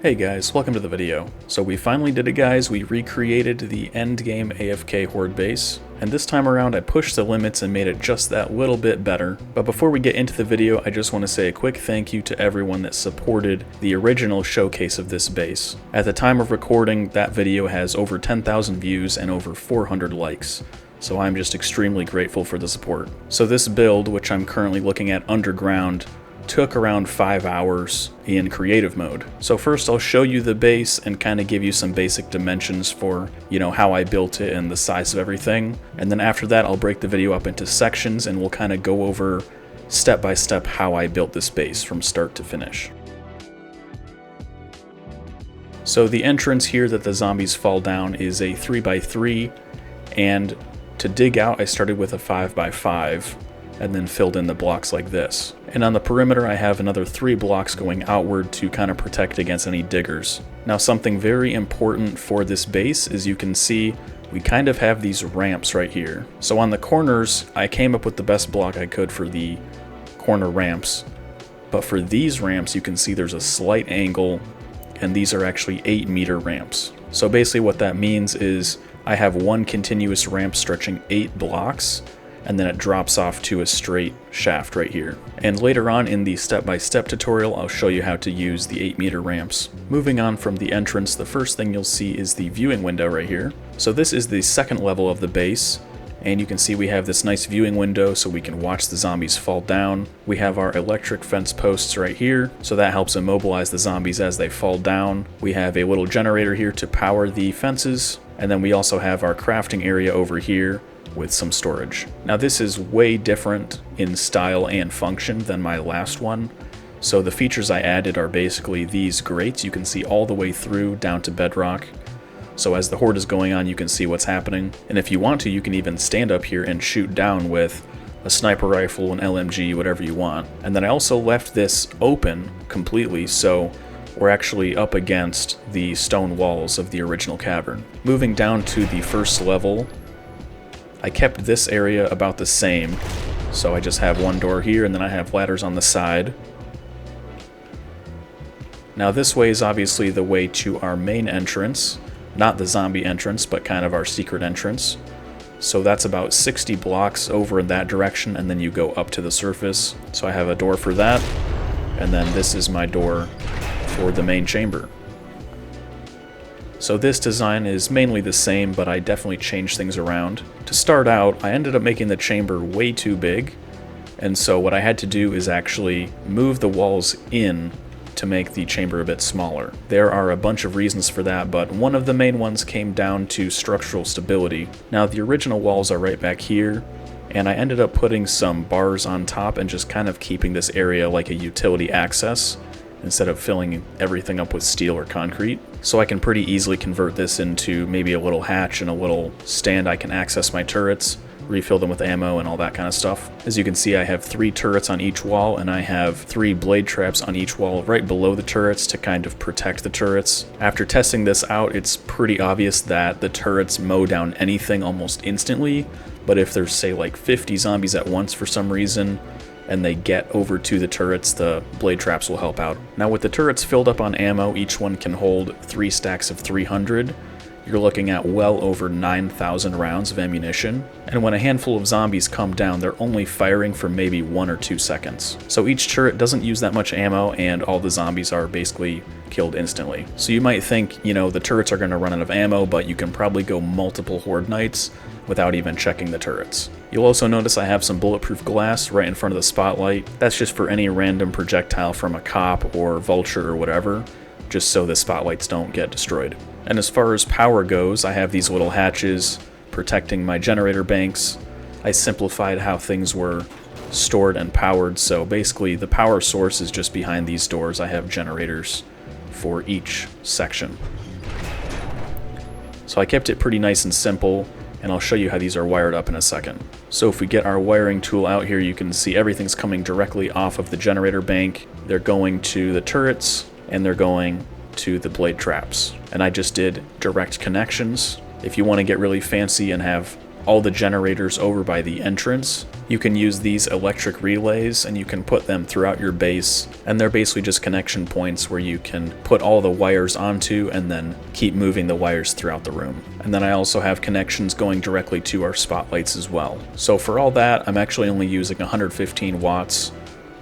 Hey guys, welcome to the video. So we finally did it guys, we recreated the Endgame AFK Horde Base, and this time around I pushed the limits and made it just that little bit better. But before we get into the video, I just want to say a quick thank you to everyone that supported the original showcase of this base. At the time of recording, that video has over 10,000 views and over 400 likes. So I'm just extremely grateful for the support. So this build, which I'm currently looking at underground, took around 5 hours in creative mode. So first I'll show you the base and kind of give you some basic dimensions for, how I built it and the size of everything. And then after that I'll break the video up into sections and we'll kind of go over step by step how I built this base from start to finish. So the entrance here that the zombies fall down is a 3x3, and to dig out I started with a 5x5 and then filled in the blocks like this. And on the perimeter I have another 3 blocks going outward to kind of protect against any diggers. Now something very important for this base is you can see we kind of have these ramps right here. So on the corners I came up with the best block I could for the corner ramps, but for these ramps you can see there's a slight angle, and these are actually 8-meter ramps. So basically what that means is I have one continuous ramp stretching 8 blocks, and then it drops off to a straight shaft right here. And later on in the step-by-step tutorial, I'll show you how to use the 8-meter ramps. Moving on from the entrance, the first thing you'll see is the viewing window right here. So this is the second level of the base, and you can see we have this nice viewing window so we can watch the zombies fall down. We have our electric fence posts right here, so that helps immobilize the zombies as they fall down. We have a little generator here to power the fences, and then we also have our crafting area over here with some storage. Now this is way different in style and function than my last one. So the features I added are basically these grates you can see all the way through down to bedrock. So as the horde is going on you can see what's happening, and if you want to you can even stand up here and shoot down with a sniper rifle, an LMG, whatever you want. And then I also left this open completely, so we're actually up against the stone walls of the original cavern. Moving down to the first level, I kept this area about the same, so I just have one door here and then I have ladders on the side. Now this way is obviously the way to our main entrance, not the zombie entrance, but kind of our secret entrance. So that's about 60 blocks over in that direction, and then you go up to the surface. So I have a door for that, and then this is my door for the main chamber. So this design is mainly the same, but I definitely changed things around. To start out, I ended up making the chamber way too big, and so what I had to do is actually move the walls in to make the chamber a bit smaller. There are a bunch of reasons for that, but one of the main ones came down to structural stability. Now the original walls are right back here, and I ended up putting some bars on top and just kind of keeping this area like a utility access, instead of filling everything up with steel or concrete. So I can pretty easily convert this into maybe a little hatch and a little stand I can access my turrets, refill them with ammo and all that kind of stuff. As you can see, I have 3 turrets on each wall, and I have 3 blade traps on each wall right below the turrets to kind of protect the turrets. After testing this out, it's pretty obvious that the turrets mow down anything almost instantly, but if there's say like 50 zombies at once for some reason, and they get over to the turrets, the blade traps will help out. Now with the turrets filled up on ammo, each one can hold 3 stacks of 300. You're looking at well over 9,000 rounds of ammunition, and when a handful of zombies come down, they're only firing for maybe 1 or 2 seconds. So each turret doesn't use that much ammo, and all the zombies are basically killed instantly. So you might think, the turrets are going to run out of ammo, but you can probably go multiple horde nights without even checking the turrets. You'll also notice I have some bulletproof glass right in front of the spotlight. That's just for any random projectile from a cop or vulture or whatever, just so the spotlights don't get destroyed. And as far as power goes, I have these little hatches protecting my generator banks. I simplified how things were stored and powered, so basically the power source is just behind these doors. I have generators for each section. So I kept it pretty nice and simple, and I'll show you how these are wired up in a second. So if we get our wiring tool out here, you can see everything's coming directly off of the generator bank. They're going to the turrets, and they're going to the blade traps. And I just did direct connections. If you want to get really fancy and have all the generators over by the entrance. You can use these electric relays and you can put them throughout your base, and they're basically just connection points where you can put all the wires onto and then keep moving the wires throughout the room. And then I also have connections going directly to our spotlights as well. So for all that, I'm actually only using 115 watts,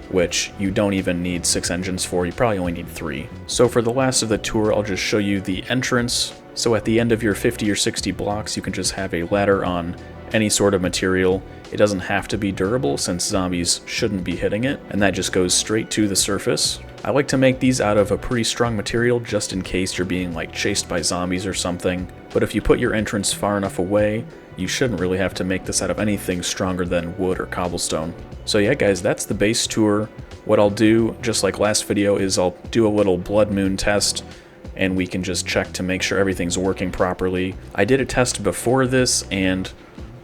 which you don't even need 6 engines for, you probably only need 3. So for the last of the tour, I'll just show you the entrance. So at the end of your 50 or 60 blocks, you can just have a ladder on any sort of material. It doesn't have to be durable since zombies shouldn't be hitting it, and that just goes straight to the surface. I like to make these out of a pretty strong material just in case you're being like chased by zombies or something, but if you put your entrance far enough away, you shouldn't really have to make this out of anything stronger than wood or cobblestone. So yeah guys, that's the base tour. What I'll do, just like last video, is I'll do a little blood moon test and we can just check to make sure everything's working properly. I did a test before this and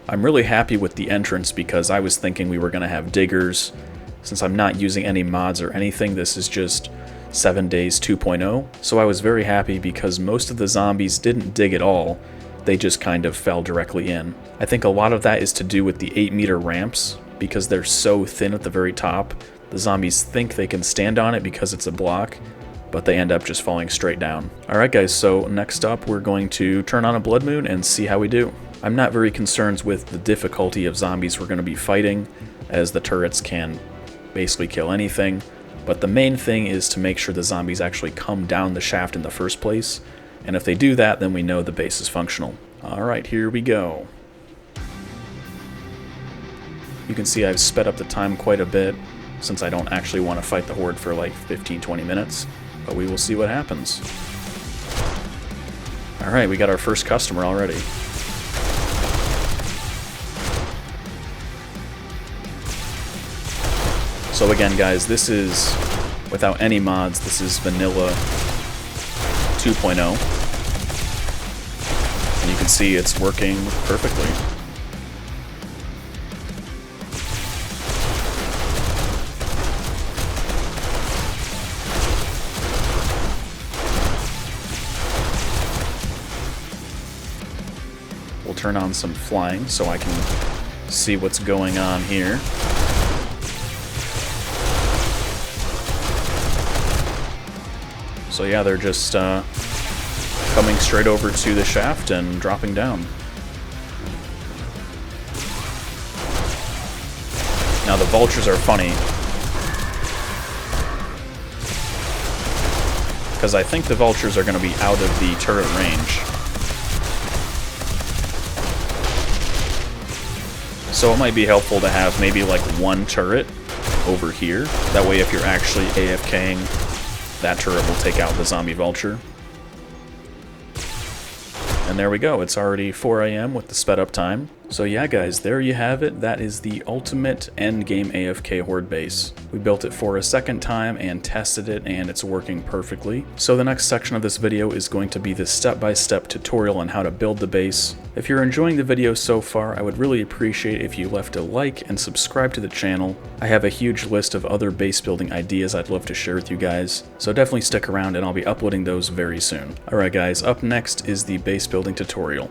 I'm really happy with the entrance because I was thinking we were going to have diggers. Since I'm not using any mods or anything, this is just 7 days 2.0. So I was very happy because most of the zombies didn't dig at all. They just kind of fell directly in. I think a lot of that is to do with the 8-meter ramps because they're so thin at the very top. The zombies think they can stand on it because it's a block, but they end up just falling straight down. Alright guys, so next up we're going to turn on a blood moon and see how we do. I'm not very concerned with the difficulty of zombies we're going to be fighting, as the turrets can basically kill anything, but the main thing is to make sure the zombies actually come down the shaft in the first place, and if they do that, then we know the base is functional. Alright, here we go. You can see I've sped up the time quite a bit, since I don't actually want to fight the horde for like 15-20 minutes, but we will see what happens. Alright, we got our first customer already. So again guys, this is, without any mods, this is vanilla 2.0. And you can see it's working perfectly. We'll turn on some flying so I can see what's going on here. So yeah, they're just coming straight over to the shaft and dropping down. Now the vultures are funny, because I think the vultures are going to be out of the turret range. So it might be helpful to have maybe like one turret over here. That way if you're actually AFKing, that turret will take out the zombie vulture. And there we go, it's already 4 AM with the sped up time. So yeah guys, there you have it. That is the ultimate Endgame AFK Horde Base. We built it for a second time and tested it, and it's working perfectly. So the next section of this video is going to be the step-by-step tutorial on how to build the base. If you're enjoying the video so far, I would really appreciate if you left a like and subscribe to the channel. I have a huge list of other base building ideas I'd love to share with you guys, so definitely stick around and I'll be uploading those very soon. Alright guys, up next is the base building tutorial.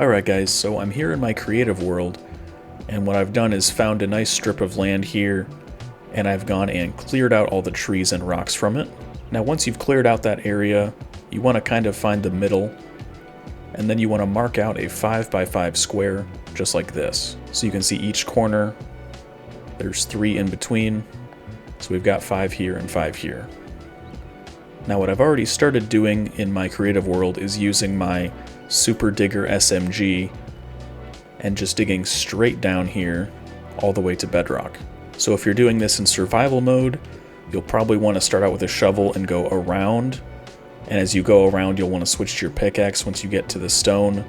Alright guys, so I'm here in my creative world, and what I've done is found a nice strip of land here, and I've gone and cleared out all the trees and rocks from it. Now once you've cleared out that area, you want to kind of find the middle, and then you want to mark out a 5x5 square, just like this. So you can see each corner, there's 3 in between, so we've got 5 here and 5 here. Now what I've already started doing in my creative world is using my Super Digger SMG and just digging straight down here all the way to bedrock. So if you're doing this in survival mode, you'll probably want to start out with a shovel and go around, and as you go around you'll want to switch to your pickaxe once you get to the stone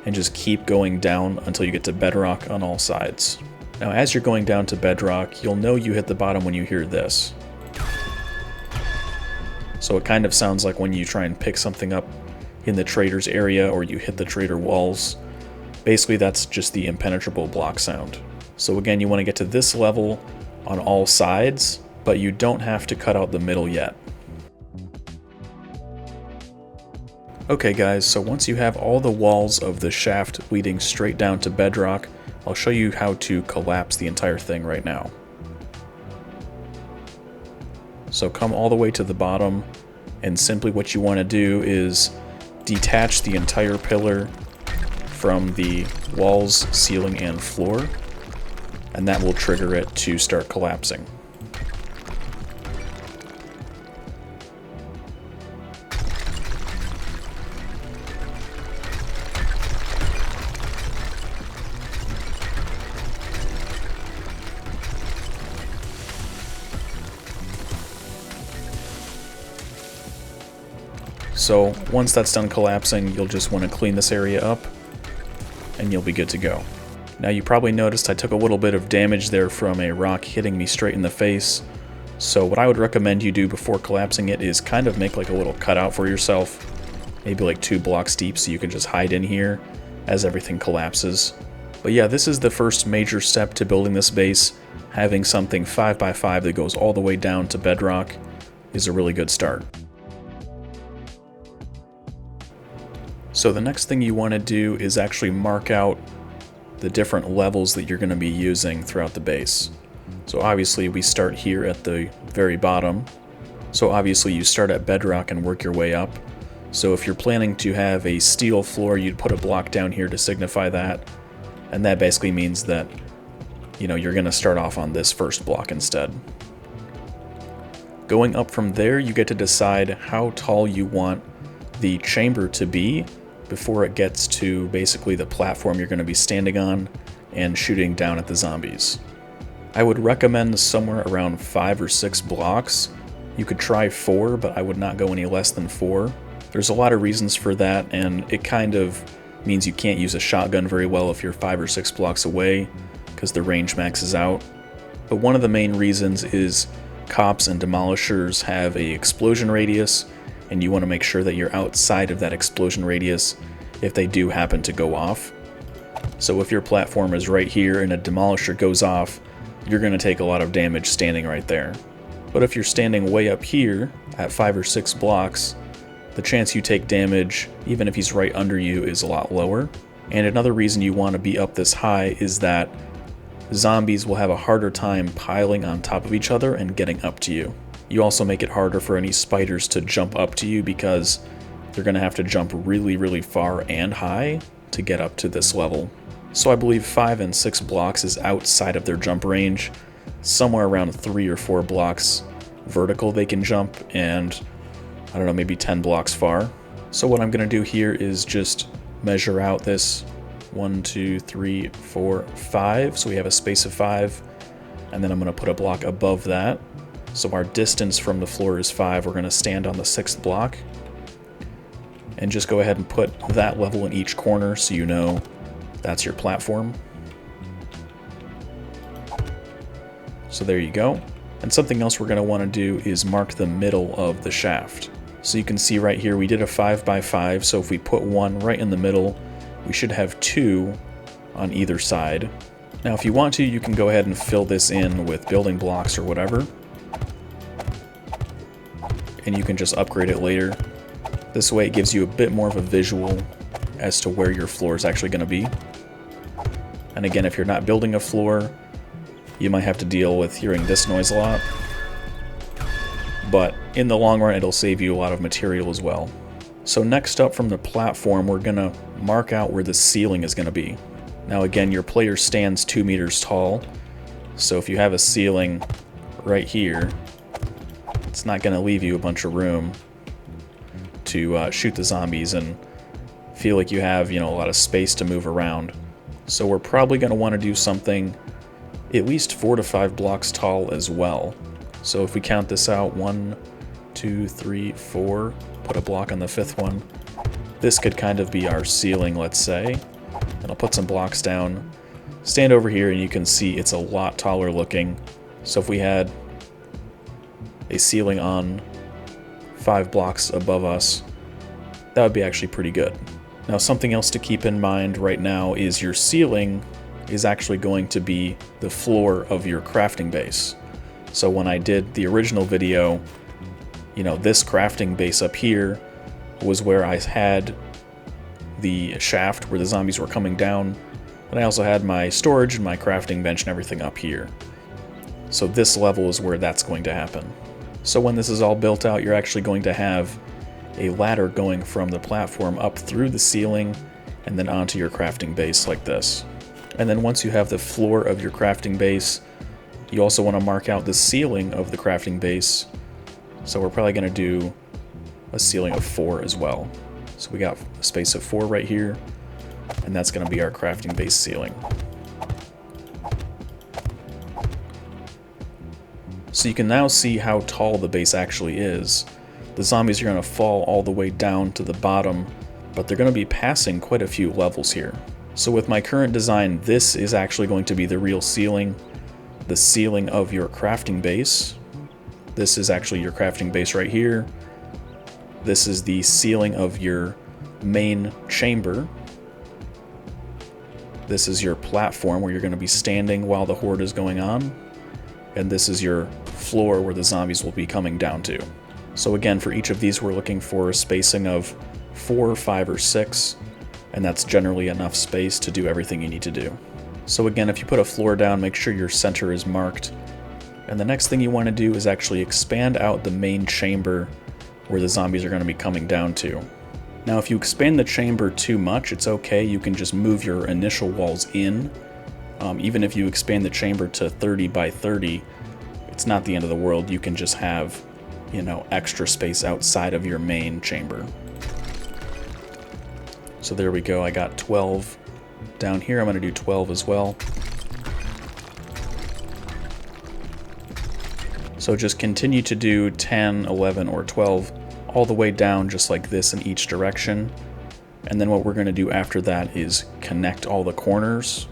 and just keep going down until you get to bedrock on all sides. Now as you're going down to bedrock, you'll know you hit the bottom when you hear this. So it kind of sounds like when you try and pick something up in the trader's area or you hit the trader walls. Basically that's just the impenetrable block sound. So again, you want to get to this level on all sides, but you don't have to cut out the middle yet. Okay guys, so once you have all the walls of the shaft leading straight down to bedrock, I'll show you how to collapse the entire thing right now. So come all the way to the bottom, and simply what you want to do is detach the entire pillar from the walls, ceiling, and floor, and that will trigger it to start collapsing. So once that's done collapsing, you'll just want to clean this area up and you'll be good to go. Now you probably noticed I took a little bit of damage there from a rock hitting me straight in the face. So what I would recommend you do before collapsing it is kind of make like a little cutout for yourself, maybe like 2 blocks deep, so you can just hide in here as everything collapses. But yeah, this is the first major step to building this base. Having something 5x5 that goes all the way down to bedrock is a really good start. So the next thing you want to do is actually mark out the different levels that you're going to be using throughout the base. So obviously we start here at the very bottom. So obviously you start at bedrock and work your way up. So if you're planning to have a steel floor, you'd put a block down here to signify that. And that basically means that, you know, you're going to start off on this first block instead. Going up from there, you get to decide how tall you want the chamber to be before it gets to basically the platform you're going to be standing on and shooting down at the zombies. I would recommend somewhere around 5 or 6 blocks. You could try 4, but I would not go any less than 4. There's a lot of reasons for that, and it kind of means you can't use a shotgun very well if you're 5 or 6 blocks away, because the range maxes out. But one of the main reasons is cops and demolishers have an explosion radius, and you want to make sure that you're outside of that explosion radius if they do happen to go off. So if your platform is right here and a demolisher goes off, you're going to take a lot of damage standing right there. But if you're standing way up here at 5 or 6 blocks, the chance you take damage, even if he's right under you, is a lot lower. And another reason you want to be up this high is that zombies will have a harder time piling on top of each other and getting up to you. You also make it harder for any spiders to jump up to you because they're going to have to jump really, really far and high to get up to this level. So I believe 5 and 6 blocks is outside of their jump range. Somewhere around 3 or 4 blocks vertical they can jump, and I don't know, maybe 10 blocks far. So what I'm going to do here is just measure out this 1, 2, 3, 4, 5. So we have a space of 5, and then I'm going to put a block above that. So our distance from the floor is 5. We're going to stand on the 6th block and just go ahead and put that level in each corner so you know that's your platform. So there you go. And something else we're going to want to do is mark the middle of the shaft. So you can see right here we did a 5x5, so if we put 1 right in the middle, we should have 2 on either side. Now if you want to, you can go ahead and fill this in with building blocks or whatever, and you can just upgrade it later. This way it gives you a bit more of a visual as to where your floor is actually going to be. And again, if you're not building a floor, you might have to deal with hearing this noise a lot, but in the long run it'll save you a lot of material as well. So next up from the platform, we're going to mark out where the ceiling is going to be. Now again, your player stands 2 meters tall, so if you have a ceiling right here, it's not going to leave you a bunch of room to shoot the zombies and feel like you have, you know, a lot of space to move around. So we're probably going to want to do something at least 4 to 5 blocks tall as well. So if we count this out, 1, 2, 3, 4, put a block on the 5th one. This could kind of be our ceiling, let's say. And I'll put some blocks down. Stand over here and you can see it's a lot taller looking. So if we had a ceiling on 5 blocks above us, that would be actually pretty good. Now something else to keep in mind right now is your ceiling is actually going to be the floor of your crafting base. So when I did the original video, you know, this crafting base up here was where I had the shaft where the zombies were coming down, and I also had my storage and my crafting bench and everything up here. So this level is where that's going to happen. So when this is all built out, you're actually going to have a ladder going from the platform up through the ceiling and then onto your crafting base like this. And then once you have the floor of your crafting base, you also want to mark out the ceiling of the crafting base. So we're probably going to do a ceiling of 4 as well. So we got a space of 4 right here, and that's going to be our crafting base ceiling. So you can now see how tall the base actually is. The zombies are going to fall all the way down to the bottom, but they're going to be passing quite a few levels here. So with my current design, this is actually going to be the real ceiling, the ceiling of your crafting base. This is actually your crafting base right here. This is the ceiling of your main chamber. This is your platform where you're going to be standing while the horde is going on. And this is your floor where the zombies will be coming down to. So again, for each of these, we're looking for a spacing of 4, 5, or 6, and that's generally enough space to do everything you need to do. So again, if you put a floor down, make sure your center is marked. And the next thing you want to do is actually expand out the main chamber where the zombies are going to be coming down to. Now, if you expand the chamber too much, it's okay. You can just move your initial walls in. Even if you expand the chamber to 30 by 30, it's not the end of the world. You can just have, you know, extra space outside of your main chamber. So there we go. I got 12 down here. I'm going to do 12 as well. So just continue to do 10, 11, or 12 all the way down just like this in each direction. And then what we're going to do after that is connect all the corners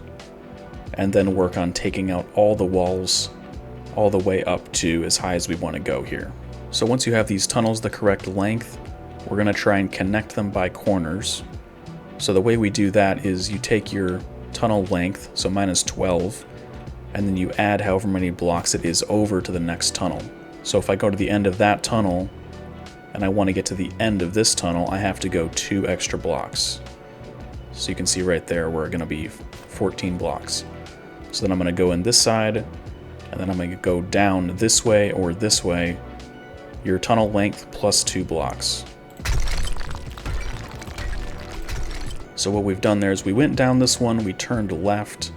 and then work on taking out all the walls all the way up to as high as we want to go here. So once you have these tunnels the correct length, we're going to try and connect them by corners. So the way we do that is you take your tunnel length, so mine is 12, and then you add however many blocks it is over to the next tunnel. So if I go to the end of that tunnel and I want to get to the end of this tunnel, I have to go 2 extra blocks. So you can see right there we're going to be 14 blocks. So then I'm going to go in this side, and then I'm going to go down this way or this way, your tunnel length plus 2 blocks. So what we've done there is we went down this one, we turned left,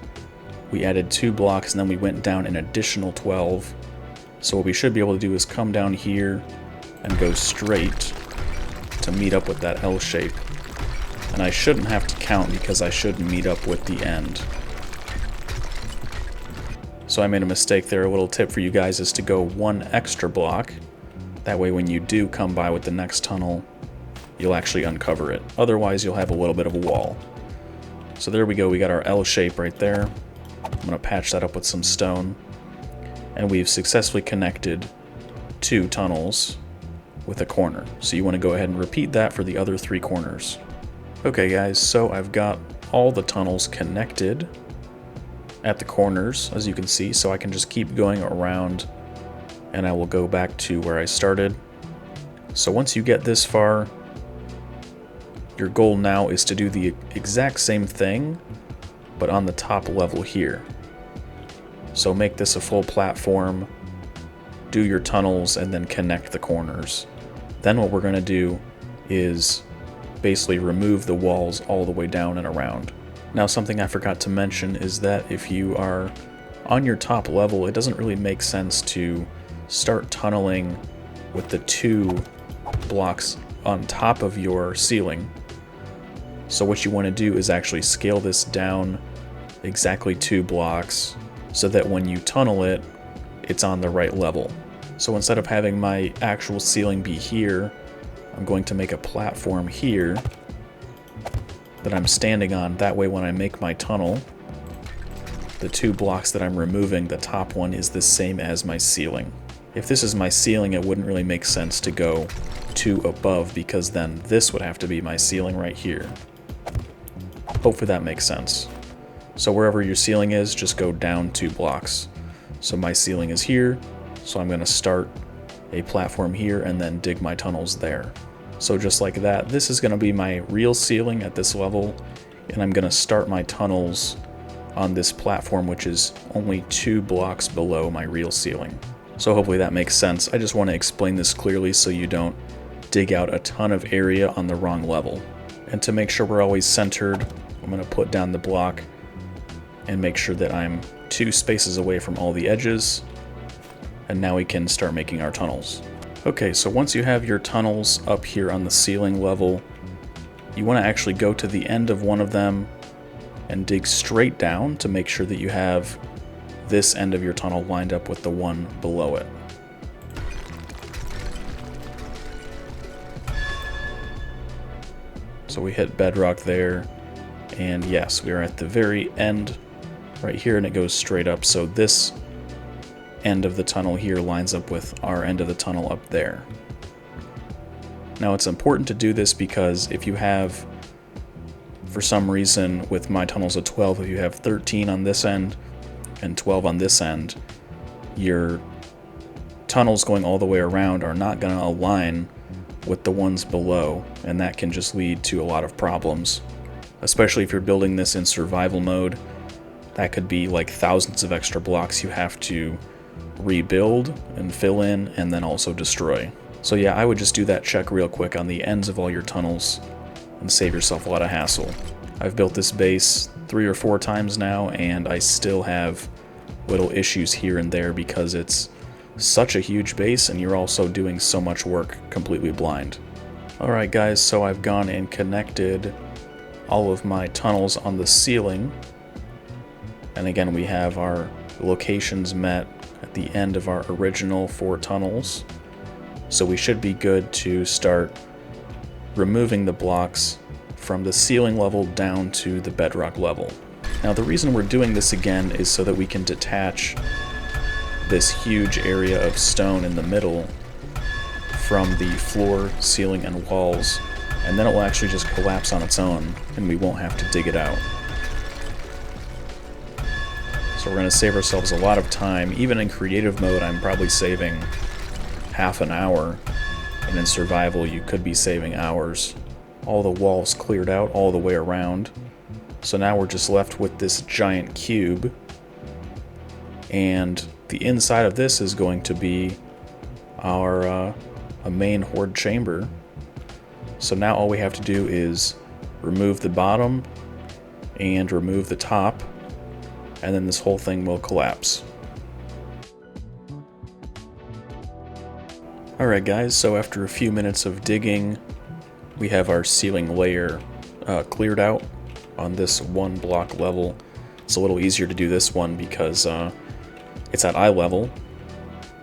we added 2 blocks, and then we went down an additional 12. So what we should be able to do is come down here and go straight to meet up with that L shape. And I shouldn't have to count because I should meet up with the end. So I made a mistake there. A little tip for you guys is to go 1 extra block. That way when you do come by with the next tunnel, you'll actually uncover it. Otherwise, you'll have a little bit of a wall. So there we go. We got our L shape right there. I'm going to patch that up with some stone. And we've successfully connected 2 tunnels with a corner. So you want to go ahead and repeat that for the other 3 corners. Okay guys, so I've got all the tunnels connected at the corners, as you can see, so I can just keep going around and I will go back to where I started. So once you get this far, your goal now is to do the exact same thing, but on the top level here. So make this a full platform, do your tunnels, and then connect the corners. Then what we're going to do is basically remove the walls all the way down and around. Now, something I forgot to mention is that if you are on your top level, it doesn't really make sense to start tunneling with the 2 blocks on top of your ceiling. So what you want to do is actually scale this down exactly 2 blocks so that when you tunnel it, it's on the right level. So instead of having my actual ceiling be here, I'm going to make a platform here that I'm standing on. That way when I make my tunnel, the 2 blocks that I'm removing, the top one is the same as my ceiling. If this is my ceiling, it wouldn't really make sense to go 2 above, because then this would have to be my ceiling right here. Hopefully that makes sense. So wherever your ceiling is, just go down 2 blocks. So my ceiling is here, so I'm going to start a platform here and then dig my tunnels there. So just like that, this is going to be my real ceiling at this level, and I'm going to start my tunnels on this platform, which is only 2 blocks below my real ceiling. So hopefully that makes sense. I just want to explain this clearly so you don't dig out a ton of area on the wrong level. And to make sure we're always centered, I'm going to put down the block and make sure that I'm 2 spaces away from all the edges. And now we can start making our tunnels. Okay, so once you have your tunnels up here on the ceiling level, you want to actually go to the end of one of them and dig straight down to make sure that you have this end of your tunnel lined up with the one below it. So we hit bedrock there, and yes, we are at the very end right here, and it goes straight up. So this end of the tunnel here lines up with our end of the tunnel up there. Now it's important to do this because if you have, for some reason with my tunnels of 12, if you have 13 on this end and 12 on this end, your tunnels going all the way around are not going to align with the ones below, and that can just lead to a lot of problems, especially if you're building this in survival mode. That could be like thousands of extra blocks you have to rebuild and fill in and then also destroy. So yeah, I would just do that check real quick on the ends of all your tunnels and save yourself a lot of hassle. I've built this base 3 or 4 times now, and I still have little issues here and there because it's such a huge base and you're also doing so much work completely blind. Alright guys, so I've gone and connected all of my tunnels on the ceiling, and again we have our locations met at the end of our original 4 tunnels, so we should be good to start removing the blocks from the ceiling level down to the bedrock level. Now the reason we're doing this again is so that we can detach this huge area of stone in the middle from the floor, ceiling, and walls, and then it will actually just collapse on its own and we won't have to dig it out. So we're going to save ourselves a lot of time. Even in creative mode, I'm probably saving half an hour, and in survival you could be saving hours. All the walls cleared out all the way around. So now we're just left with this giant cube, and the inside of this is going to be our a main horde chamber. So now all we have to do is remove the bottom and remove the top, and then this whole thing will collapse. Alright guys, so after a few minutes of digging, we have our ceiling layer cleared out on this 1 block level. It's a little easier to do this one because it's at eye level.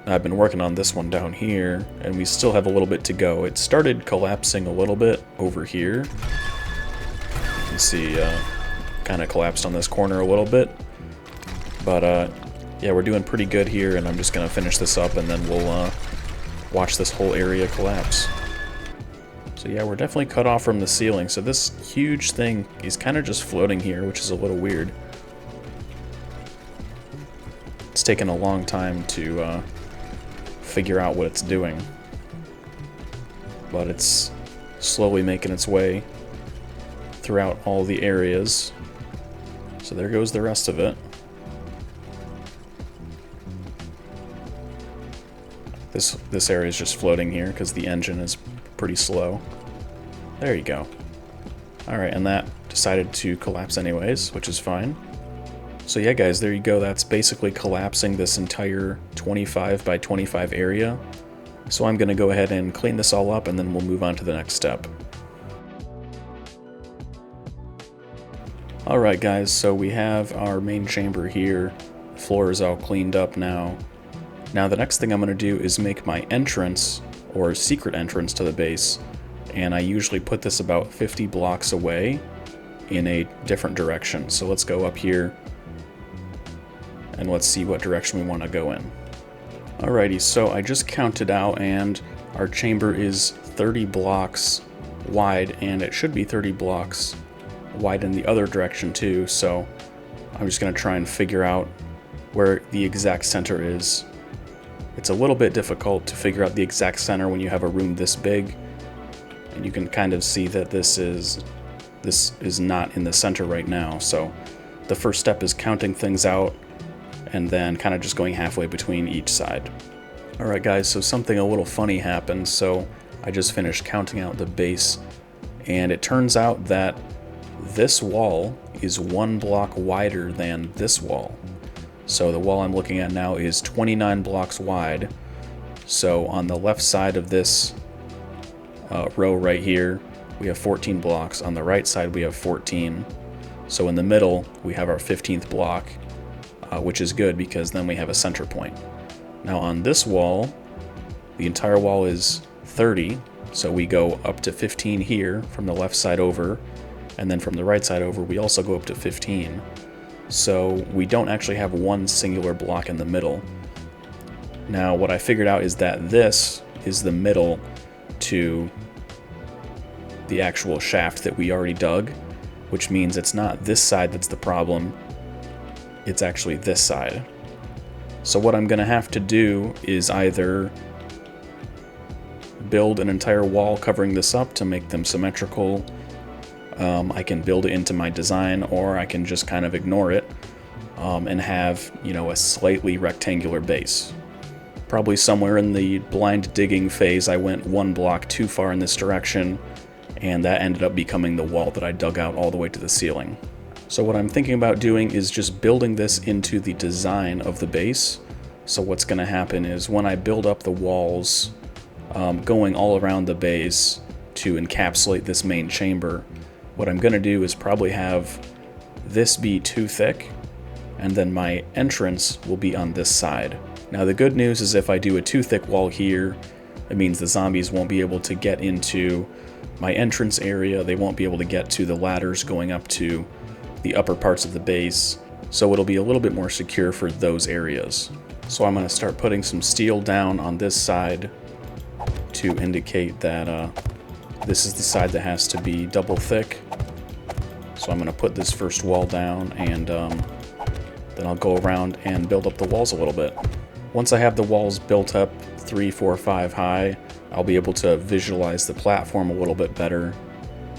I've been working on this one down here, and we still have a little bit to go. It started collapsing a little bit over here. You can see kind of collapsed on this corner a little bit. But yeah, we're doing pretty good here, and I'm just going to finish this up, and then we'll watch this whole area collapse. So yeah, we're definitely cut off from the ceiling, so this huge thing is kind of just floating here, which is a little weird. It's taken a long time to figure out what it's doing, but it's slowly making its way throughout all the areas. So there goes the rest of it. This area is just floating here because the engine is pretty slow. There you go. Alright, and that decided to collapse anyways, which is fine. So yeah guys, there you go. That's basically collapsing this entire 25 by 25 area. So I'm going to go ahead and clean this all up, and then we'll move on to the next step. Alright guys, so we have our main chamber here. The floor is all cleaned up now. Now the next thing I'm going to do is make my entrance, or secret entrance to the base, and I usually put this about 50 blocks away in a different direction. So let's go up here and let's see what direction we want to go in. Alrighty, so I just counted out, and our chamber is 30 blocks wide, and it should be 30 blocks wide in the other direction too, so I'm just going to try and figure out where the exact center is. It's a little bit difficult to figure out the exact center when you have a room this big, And you can kind of see that this is not in the center right now. So the first step is counting things out and then kind of just going halfway between each side. Alright guys, so something a little funny happened. So I just finished counting out the base, and it turns out that this wall is 1 block wider than this wall. So the wall I'm looking at now is 29 blocks wide. So on the left side of this row right here, we have 14 blocks. On the right side, we have 14. So in the middle, we have our 15th block, which is good because then we have a center point. Now on this wall, the entire wall is 30. So we go up to 15 here from the left side over, and then from the right side over, we also go up to 15. So we don't actually have one singular block in the middle. Now what I figured out is that this is the middle to the actual shaft that we already dug, which means it's not this side that's the problem, it's actually this side. So what I'm gonna have to do is either build an entire wall covering this up to make them symmetrical. I can build it into my design, or I can just kind of ignore it and have, you know, a slightly rectangular base. Probably somewhere in the blind digging phase, I went 1 block too far in this direction, and that ended up becoming the wall that I dug out all the way to the ceiling. So what I'm thinking about doing is just building this into the design of the base. So what's going to happen is when I build up the walls going all around the base to encapsulate this main chamber, what I'm going to do is probably have this be too thick, and then my entrance will be on this side. Now the good news is if I do a too thick wall here, it means the zombies won't be able to get into my entrance area, they won't be able to get to the ladders going up to the upper parts of the base, so it'll be a little bit more secure for those areas. So I'm going to start putting some steel down on this side to indicate that this is the side that has to be double thick. So I'm going to put this first wall down, and then I'll go around and build up the walls a little bit. Once I have the walls built up 3, 4, 5 high, I'll be able to visualize the platform a little bit better,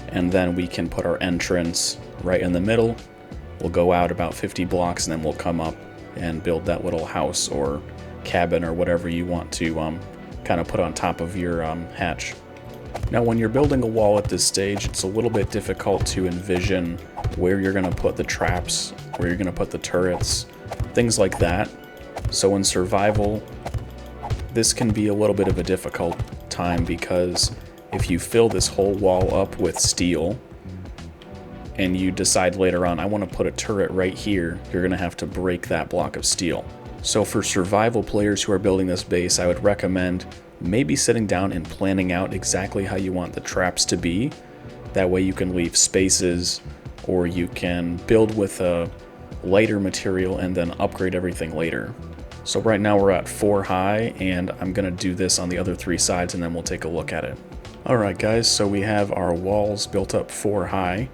and then we can put our entrance right in the middle. We'll go out about 50 blocks, and then we'll come up and build that little house or cabin or whatever you want to kind of put on top of your hatch. Now when you're building a wall at this stage, it's a little bit difficult to envision where you're going to put the traps, where you're going to put the turrets, things like that. So in survival, this can be a little bit of a difficult time, because if you fill this whole wall up with steel and you decide later on, I want to put a turret right here, you're going to have to break that block of steel. So for survival players who are building this base, I would recommend maybe sitting down and planning out exactly how you want the traps to be. That way you can leave spaces, or you can build with a lighter material and then upgrade everything later. So right now we're at 4 high, and I'm going to do this on the other 3 sides, and then we'll take a look at it. Alright guys, so we have our walls built up 4 high.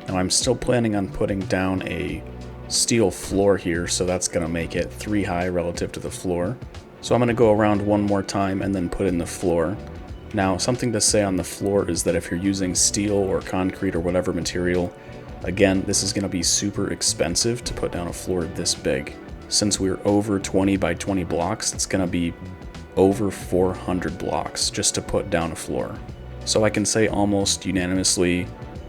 Now I'm still planning on putting down a steel floor here, so that's going to make it 3 high relative to the floor. So I'm going to go around one more time and then put in the floor. Now something to say on the floor is that if you're using steel or concrete or whatever material, again, this is going to be super expensive to put down a floor this big. Since we're over 20 by 20 blocks, it's going to be over 400 blocks just to put down a floor. So I can say almost unanimously,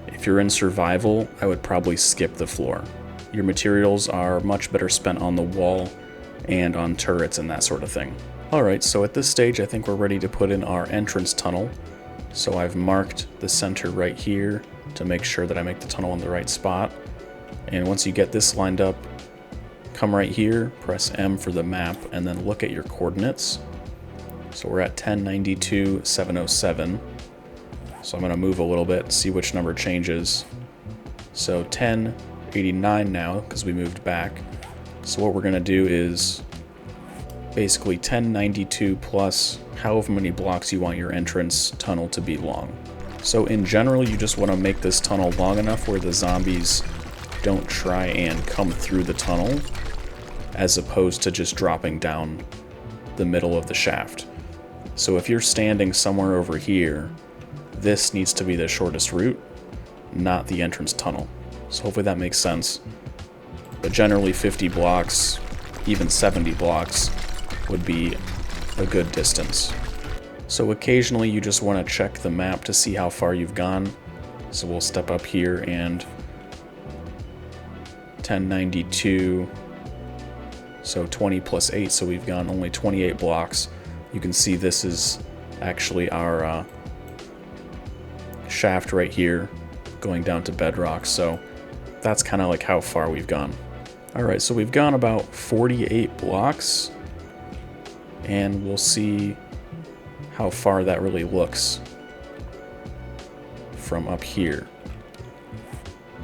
if you're in survival, I would probably skip the floor. Your materials are much better spent on the wall and on turrets and that sort of thing. Alright, so at this stage I think we're ready to put in our entrance tunnel. So I've marked the center right here to make sure that I make the tunnel in the right spot. And once you get this lined up, come right here, press M for the map, and then look at your coordinates. So we're at 1092, 707. So I'm going to move a little bit, see which number changes. So 1089 now, because we moved back. So what we're going to do is basically 1092 plus however many blocks you want your entrance tunnel to be long. So in general, you just want to make this tunnel long enough where the zombies don't try and come through the tunnel, as opposed to just dropping down the middle of the shaft. So if you're standing somewhere over here, this needs to be the shortest route, not the entrance tunnel. So hopefully that makes sense. But generally 50 blocks, even 70 blocks, would be a good distance. So occasionally you just want to check the map to see how far you've gone. So we'll step up here and 1092, so 20 plus 8, so we've gone only 28 blocks. You can see this is actually our shaft right here going down to bedrock, so that's kind of like how far we've gone. Alright, so we've gone about 48 blocks, and we'll see how far that really looks from up here.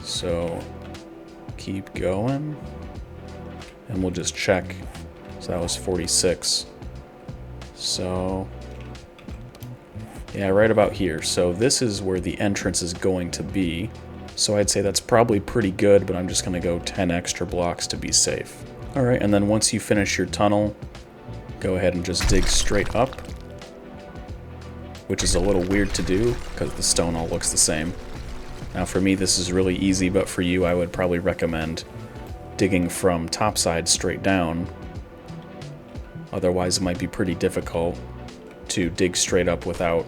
So keep going, and we'll just check. So that was 46. So yeah, right about here. So this is where the entrance is going to be. So I'd say that's probably pretty good, but I'm just going to go 10 extra blocks to be safe. Alright, and then once you finish your tunnel, go ahead and just dig straight up, which is a little weird to do because the stone all looks the same. Now for me this is really easy, but for you I would probably recommend digging from topside straight down. Otherwise it might be pretty difficult to dig straight up without,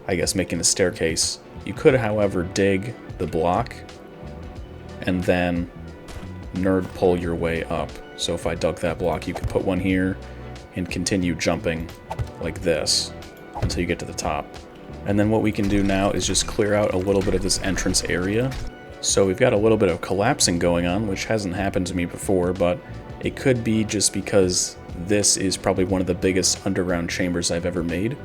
I guess, making a staircase. You could, however, dig the block and then nerd pull your way up. So if I dug that block, you could put one here and continue jumping like this until you get to the top. And then what we can do now is just clear out a little bit of this entrance area. So we've got a little bit of collapsing going on, which hasn't happened to me before, but it could be just because this is probably one of the biggest underground chambers I've ever made.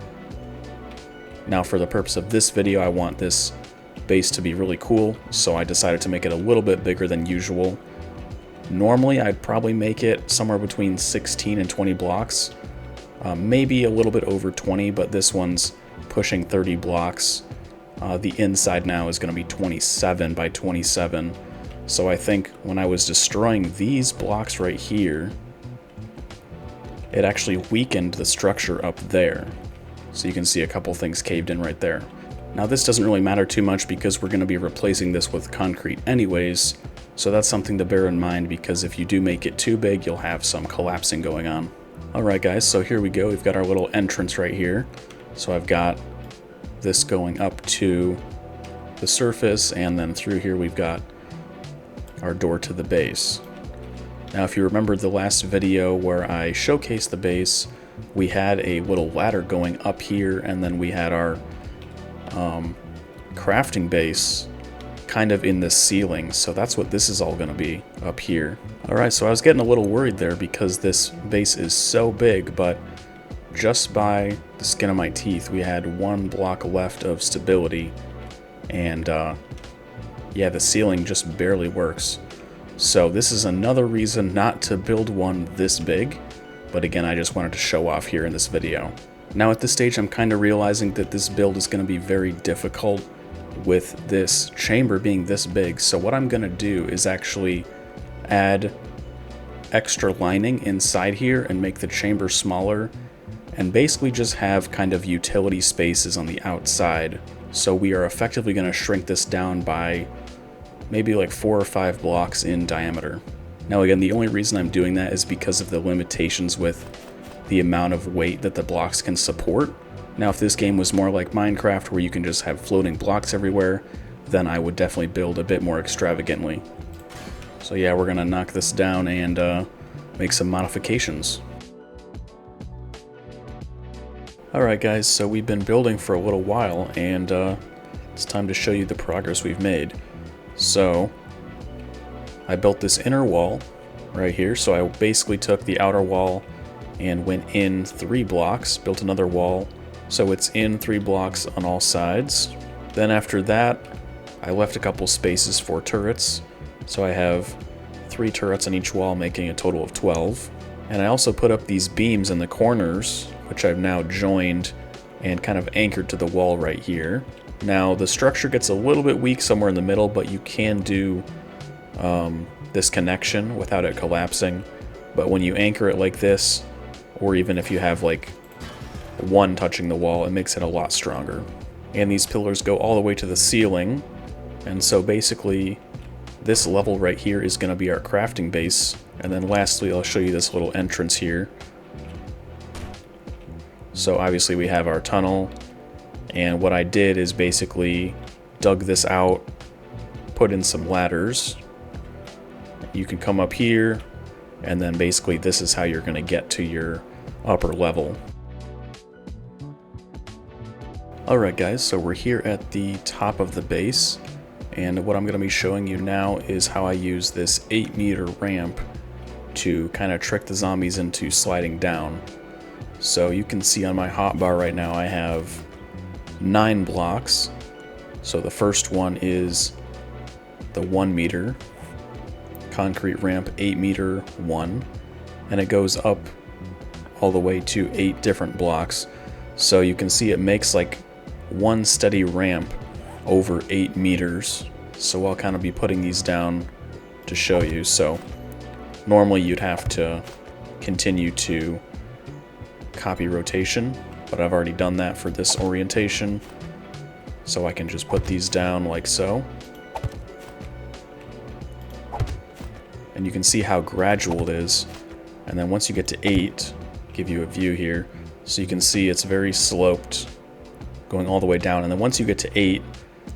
Now for the purpose of this video, I want this base to be really cool, so I decided to make it a little bit bigger than usual. Normally I'd probably make it somewhere between 16 and 20 blocks, maybe a little bit over 20, but this one's pushing 30 blocks. The inside now is going to be 27 by 27, so I think when I was destroying these blocks right here, it actually weakened the structure up there. So you can see a couple things caved in right there. Now this doesn't really matter too much because we're going to be replacing this with concrete anyways, so that's something to bear in mind, because if you do make it too big, you'll have some collapsing going on. Alright guys, so here we go. We've got our little entrance right here. So I've got this going up to the surface, and then through here we've got our door to the base. Now if you remember the last video where I showcased the base, we had a little ladder going up here, and then we had our crafting base kind of in the ceiling, so that's what this is all going to be up here. Alright, so I was getting a little worried there because this base is so big, but just by the skin of my teeth we had one block left of stability, and yeah, the ceiling just barely works. So this is another reason not to build one this big, but again, I just wanted to show off here in this video. Now at this stage I'm kind of realizing that this build is going to be very difficult with this chamber being this big, so what I'm going to do is actually add extra lining inside here and make the chamber smaller, and basically just have kind of utility spaces on the outside. So we are effectively going to shrink this down by maybe like 4 or 5 blocks in diameter. Now again, the only reason I'm doing that is because of the limitations with the amount of weight that the blocks can support. Now if this game was more like Minecraft where you can just have floating blocks everywhere, then I would definitely build a bit more extravagantly. So yeah, we're gonna knock this down and make some modifications. Alright guys, so we've been building for a little while, and it's time to show you the progress we've made. So I built this inner wall right here, so I basically took the outer wall and went in 3 blocks, built another wall, so it's in 3 blocks on all sides. Then after that, I left a couple spaces for turrets, so I have 3 turrets on each wall, making a total of 12. And I also put up these beams in the corners, which I've now joined and kind of anchored to the wall right here. Now the structure gets a little bit weak somewhere in the middle, but you can do this connection without it collapsing. But when you anchor it like this, or even if you have like one touching the wall, it makes it a lot stronger. and these pillars go all the way to the ceiling. And so basically this level right here is going to be our crafting base. And then lastly, I'll show you this little entrance here. So obviously we have our tunnel, and what I did is basically dug this out, put in some ladders. You can come up here, and then basically this is how you're going to get to your upper level. Alright guys, so we're here at the top of the base, and what I'm going to be showing you now is how I use this 8-meter ramp to kind of trick the zombies into sliding down. So you can see on my hotbar right now I have 9 blocks. So the first one is the 1 meter concrete ramp, 8 meter 1, and it goes up all the way to 8 different blocks. So you can see it makes like one steady ramp over 8 meters. So I'll kind of be putting these down to show you. So normally you'd have to continue to copy rotation, but I've already done that for this orientation. So I can just put these down like so. And you can see how gradual it is. And then once you get to 8, give you a view here. So you can see it's very sloped, going all the way down. And then once you get to 8,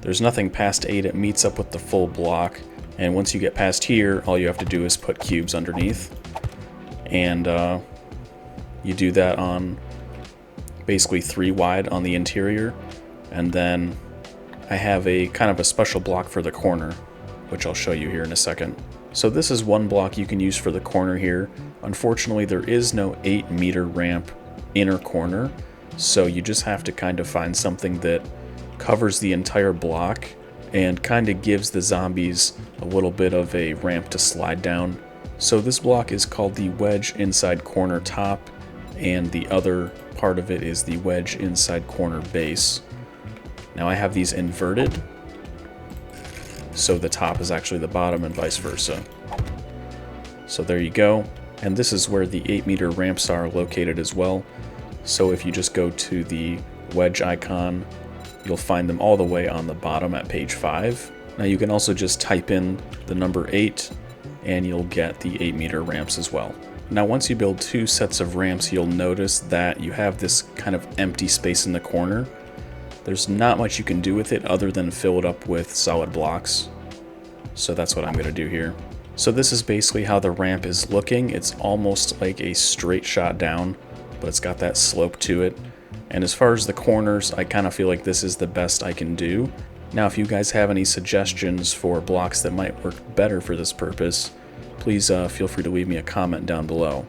there's nothing past 8. It meets up with the full block. And once you get past here, all you have to do is put cubes underneath. And you do that on basically 3 wide on the interior. And then I have a kind of a special block for the corner, which I'll show you here in a second. So this is one block you can use for the corner here. Unfortunately, there is no 8-meter ramp inner corner, so you just have to kind of find something that covers the entire block and kind of gives the zombies a little bit of a ramp to slide down. So this block is called the wedge inside corner top, and the other part of it is the wedge inside corner base. Now I have these inverted, so the top is actually the bottom and vice versa. So there you go. And this is where the 8-meter ramps are located as well. So if you just go to the wedge icon, you'll find them all the way on the bottom at page 5. Now you can also just type in the number 8 and you'll get the 8-meter ramps as well. Now once you build 2 sets of ramps, you'll notice that you have this kind of empty space in the corner. There's not much you can do with it other than fill it up with solid blocks. So that's what I'm going to do here. So this is basically how the ramp is looking. It's almost like a straight shot down, but it's got that slope to it. And as far as the corners, I kind of feel like this is the best I can do. Now if you guys have any suggestions for blocks that might work better for this purpose, please feel free to leave me a comment down below.